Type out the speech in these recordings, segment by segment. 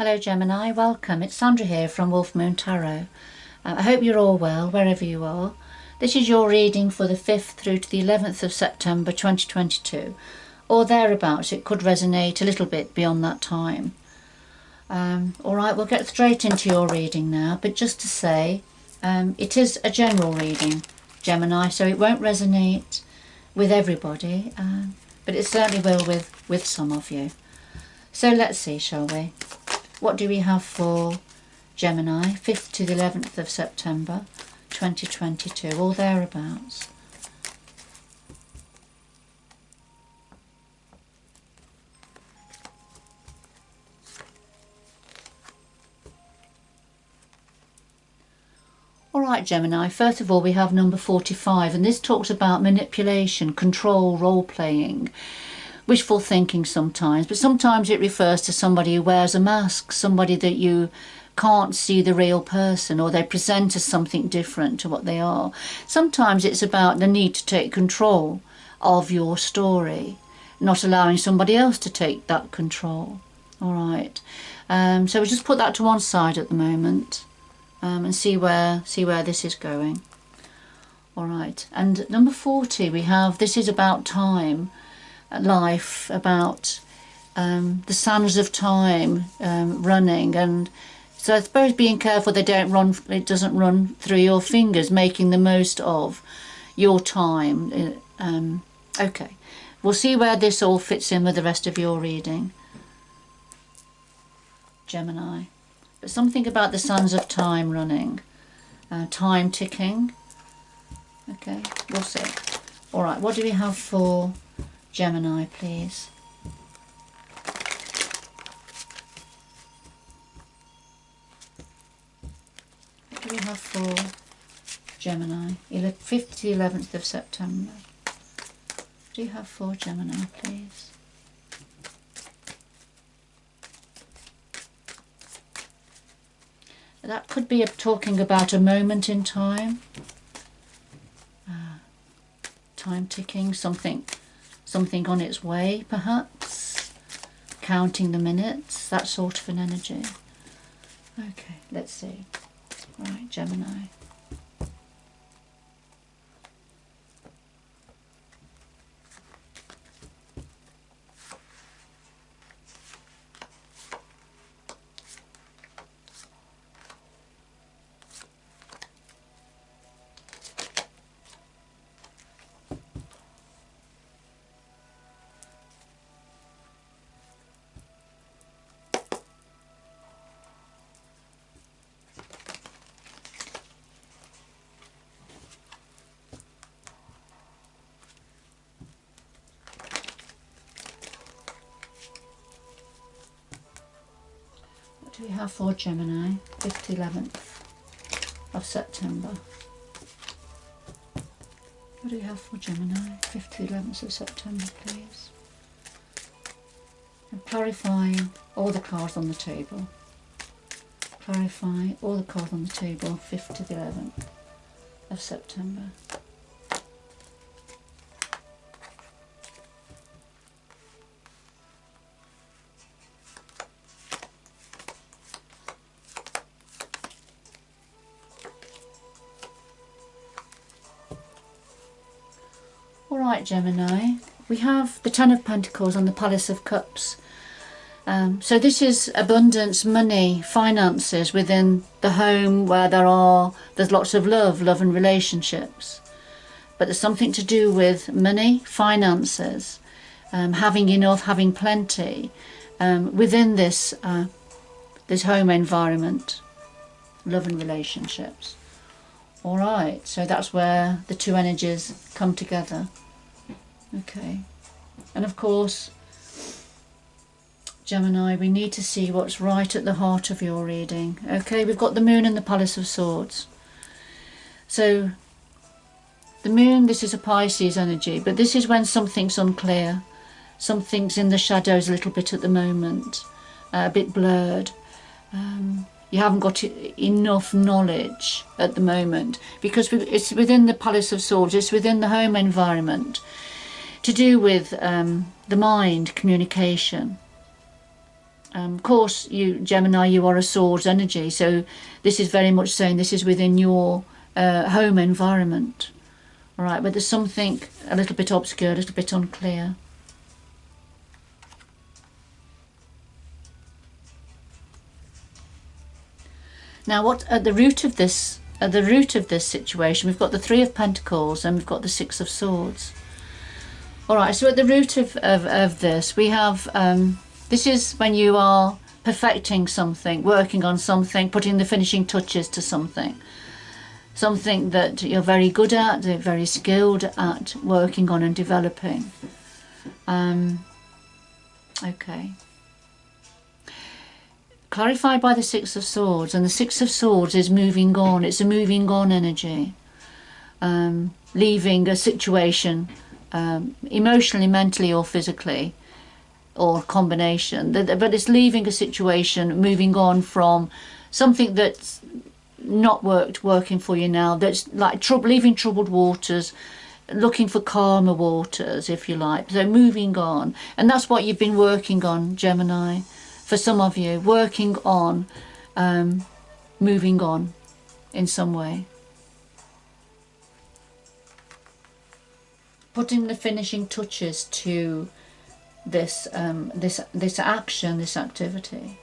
Hello Gemini, welcome. It's Sandra here from Wolf Moon Tarot. I hope you're all well, wherever you are. This is your reading for the 5th through to the 11th of September 2022, or thereabouts. It could resonate a little bit beyond that time. Alright, we'll get straight into your reading now, but just to say, it is a general reading, Gemini, so it won't resonate with everybody, but it certainly will with some of you. So let's see, shall we? What do we have for Gemini, 5th to the 11th of September 2022, or thereabouts? Alright Gemini, first of all we have number 45, and this talks about manipulation, control, role-playing, wishful thinking sometimes, but sometimes it refers to somebody who wears a mask, somebody that you can't see the real person, or they present as something different to what they are. Sometimes it's about the need to take control of your story, not allowing somebody else to take that control. Alright, so we'll just put that to one side at the moment, and see where this is going. Alright, and number 40 we have, this is about time, life, about the sands of time running, and so I suppose being careful they don't run, it doesn't run through your fingers, making the most of your time. Okay, we'll see where this all fits in with the rest of your reading, Gemini. But something about the sands of time running, time ticking. Okay, we'll see. Alright, what do we have for Gemini, please? What do we have for Gemini? 5th to the 11th of September. What do you have for Gemini, please? That could be talking about a moment in time. Time ticking, something on its way, perhaps, counting the minutes, that sort of an energy. Okay, let's see. Right, Gemini. What do we have for Gemini, 5th to 11th of September? What do we have for Gemini, 5th to 11th of September, please? And clarifying all the cards on the table. Clarify all the cards on the table, 5th to the 11th of September. Alright Gemini, we have the Ten of Pentacles and the Palace of Cups. So this is abundance, money, finances within the home where there's lots of love and relationships. But there's something to do with money, finances, having enough, having plenty within this home environment, love and relationships. Alright, so that's where the two energies come together. Okay, and of course, Gemini, we need to see what's right at the heart of your reading. Okay, we've got the Moon and the Palace of Swords. So, the Moon, this is a Pisces energy, but this is when something's unclear. Something's in the shadows a little bit at the moment, a bit blurred. You haven't got enough knowledge at the moment, because it's within the Palace of Swords, it's within the home environment, to do with the mind, communication. Of course, you, Gemini, you are a swords energy, so this is very much saying this is within your home environment. All right, but there's something a little bit obscure, a little bit unclear. Now, what at the root of this situation, we've got the Three of Pentacles and we've got the Six of Swords. All right, so at the root of this, we have this is when you are perfecting something, working on something, putting the finishing touches to something that you're very good at, very skilled at working on and developing. Okay. Clarified by the Six of Swords, and the Six of Swords is moving on. It's a moving on energy, leaving a situation, emotionally, mentally or physically, or combination, but it's leaving a situation, moving on from something that's not working for you now, that's like leaving troubled waters, looking for calmer waters, if you like. So moving on, and that's what you've been working on, Gemini. For some of you, working on moving on in some way, putting the finishing touches to this this action, this activity.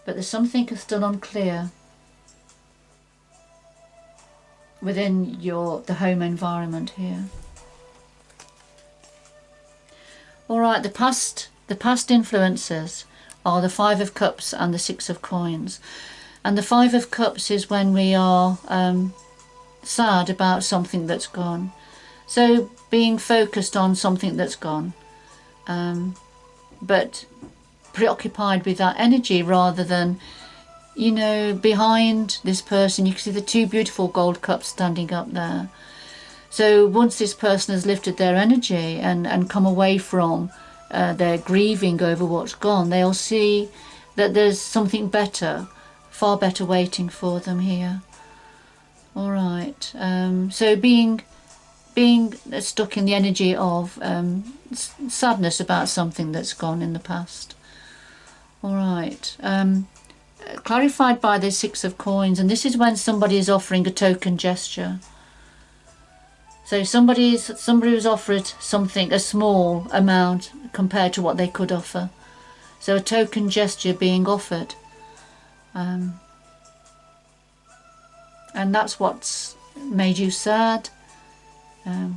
But there's something still unclear within the home environment here. All right, the past influences are the Five of Cups and the Six of Coins. And the Five of Cups is when we are sad about something that's gone. So being focused on something that's gone, but preoccupied with that energy rather than, you know, behind this person. You can see the two beautiful gold cups standing up there. So once this person has lifted their energy and come away from their grieving over what's gone, they'll see that there's something better, far better waiting for them here. All right. So being stuck in the energy of sadness about something that's gone in the past. All right. Clarified by the Six of Coins, and this is when somebody is offering a token gesture. So somebody was offered something, a small amount compared to what they could offer. So a token gesture being offered. And that's what's made you sad. You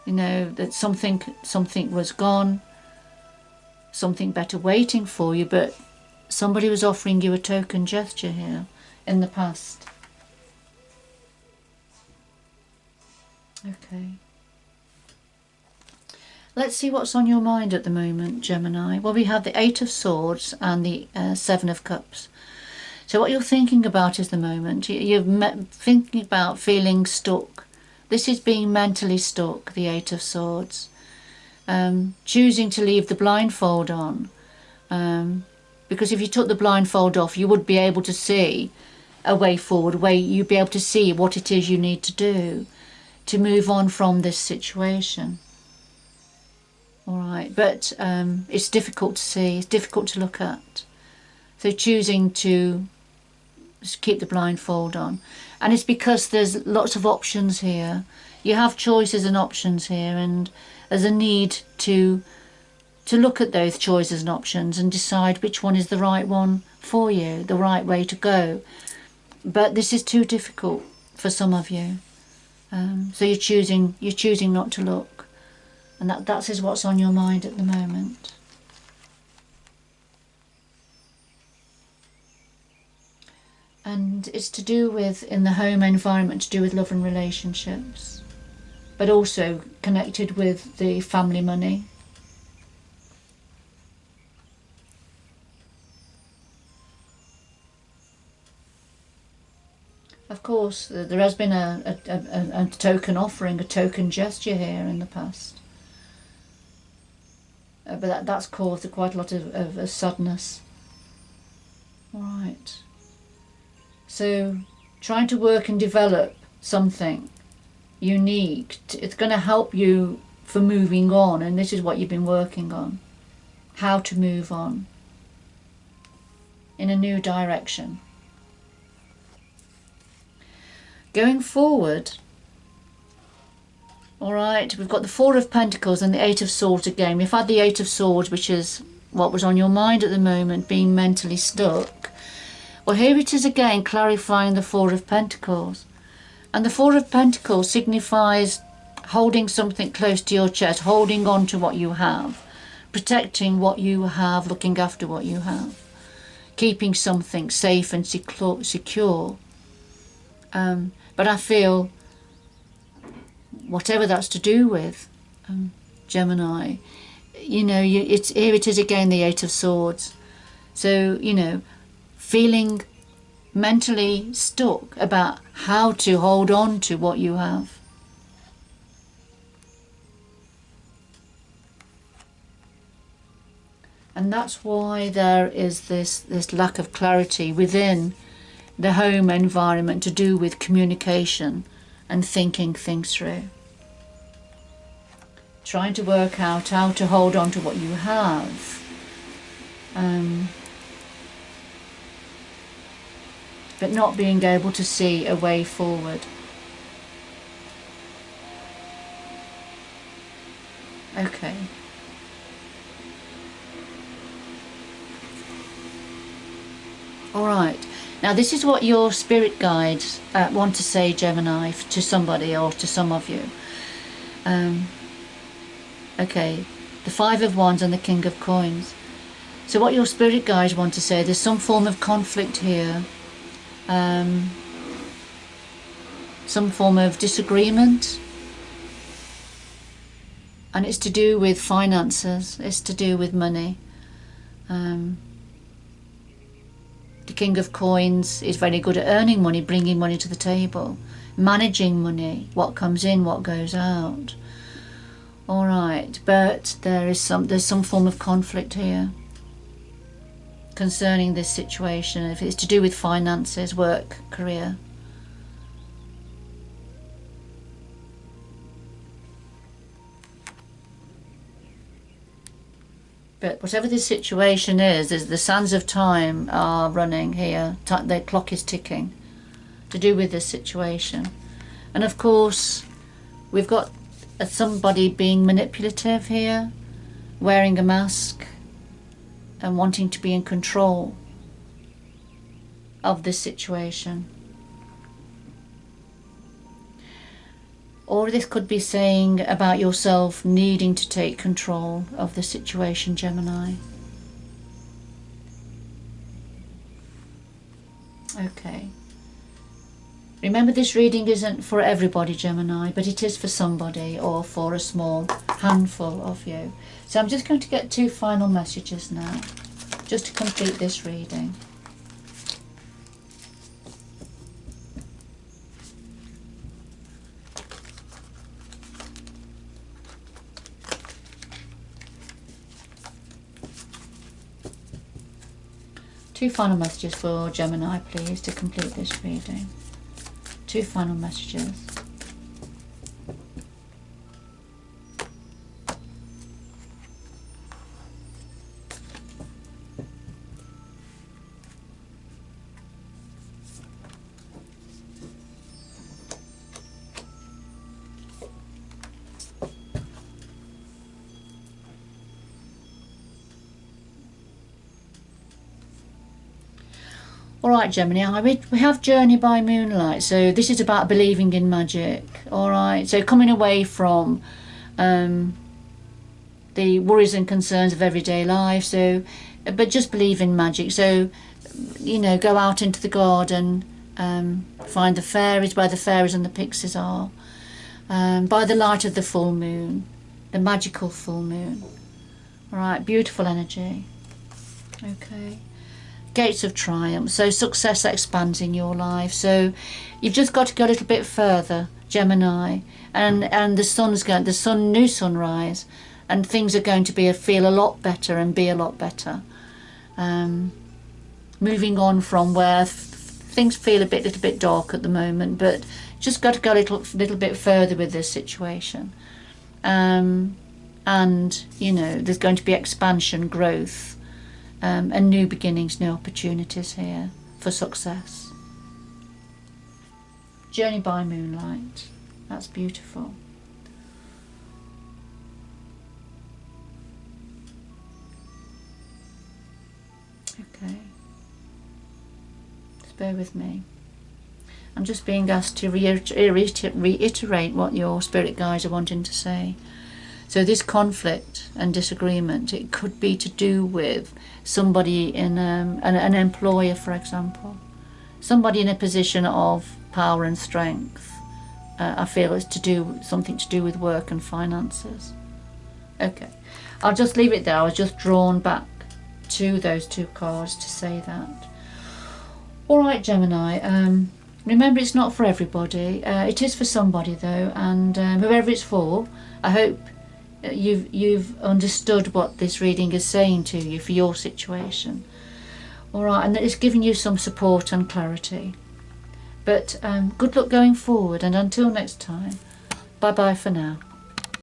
know, that something was gone, something better waiting for you, but somebody was offering you a token gesture here in the past. Okay. Let's see what's on your mind at the moment, Gemini. Well, we have the Eight of Swords and the Seven of Cups. So what you're thinking about is the moment. You're thinking about feeling stuck. This is being mentally stuck, the Eight of Swords. Choosing to leave the blindfold on. Because if you took the blindfold off, you would be able to see a way forward, you'd be able to see what it is you need to do to move on from this situation. All right, but it's difficult to see, it's difficult to look at. So choosing to keep the blindfold on. And it's because there's lots of options here. You have choices and options here, and there's a need to look at those choices and options and decide which one is the right one for you, the right way to go. But this is too difficult for some of you. So you're choosing not to look, and that is what's on your mind at the moment. And it's to do with, in the home environment, to do with love and relationships, but also connected with the family money. Of course, there has been a token offering, a token gesture here in the past. But that's caused quite a lot of sadness. All right. So trying to work and develop something unique, it's going to help you for moving on, and this is what you've been working on. How to move on in a new direction. Going forward, alright, we've got the Four of Pentacles and the Eight of Swords again. We've had the Eight of Swords, which is what was on your mind at the moment, being mentally stuck. Well, here it is again, clarifying the Four of Pentacles. And the Four of Pentacles signifies holding something close to your chest, holding on to what you have, protecting what you have, looking after what you have, keeping something safe and secure. But I feel, whatever that's to do with, Gemini, you know, here it is again, the Eight of Swords. So, you know, feeling mentally stuck about how to hold on to what you have. And that's why there is this lack of clarity within the home environment to do with communication and thinking things through. Trying to work out how to hold on to what you have. But not being able to see a way forward. Okay. Alright, now this is what your spirit guides want to say, Gemini, to somebody or to some of you. Okay, the Five of Wands and the King of Coins. So what your spirit guides want to say, there's some form of conflict here. Some form of disagreement. And it's to do with finances, it's to do with money. The King of Coins is very good at earning money, bringing money to the table, managing money, what comes in, what goes out. All right, but there's some form of conflict here concerning this situation. If it's to do with finances, work, career. But whatever the situation is, the sands of time are running here. The clock is ticking to do with this situation. And of course, we've got somebody being manipulative here, wearing a mask and wanting to be in control of this situation. Or this could be saying about yourself needing to take control of the situation, Gemini. Okay. Remember, this reading isn't for everybody, Gemini, but it is for somebody or for a small handful of you. So I'm just going to get two final messages now, just to complete this reading. Two final messages for Gemini, please, to complete this reading. Two final messages. Alright, Gemini, we have Journey by Moonlight, so this is about believing in magic. Alright, so coming away from the worries and concerns of everyday life, so but just believe in magic. So, you know, go out into the garden, find the fairies, where the fairies and the pixies are, by the light of the full moon, the magical full moon. Alright, beautiful energy. Okay. Gates of triumph, so success expands in your life. So you've just got to go a little bit further, Gemini, and the new sunrise, and things are going to feel a lot better and be a lot better. Moving on from where things feel a little bit dark at the moment, but just got to go a little bit further with this situation. and you know, there's going to be expansion, growth, and new beginnings, new opportunities here for success. Journey by moonlight. That's beautiful. Okay. Just bear with me. I'm just being asked to reiterate what your spirit guides are wanting to say. So this conflict and disagreement, it could be to do with somebody in an employer, for example. Somebody in a position of power and strength. I feel it's something to do with work and finances. Okay, I'll just leave it there. I was just drawn back to those two cards to say that. All right, Gemini. Remember, it's not for everybody. It is for somebody though, and whoever it's for, I hope you've understood what this reading is saying to you for your situation. All right, and that it's giving you some support and clarity. But good luck going forward, and until next time, bye bye for now.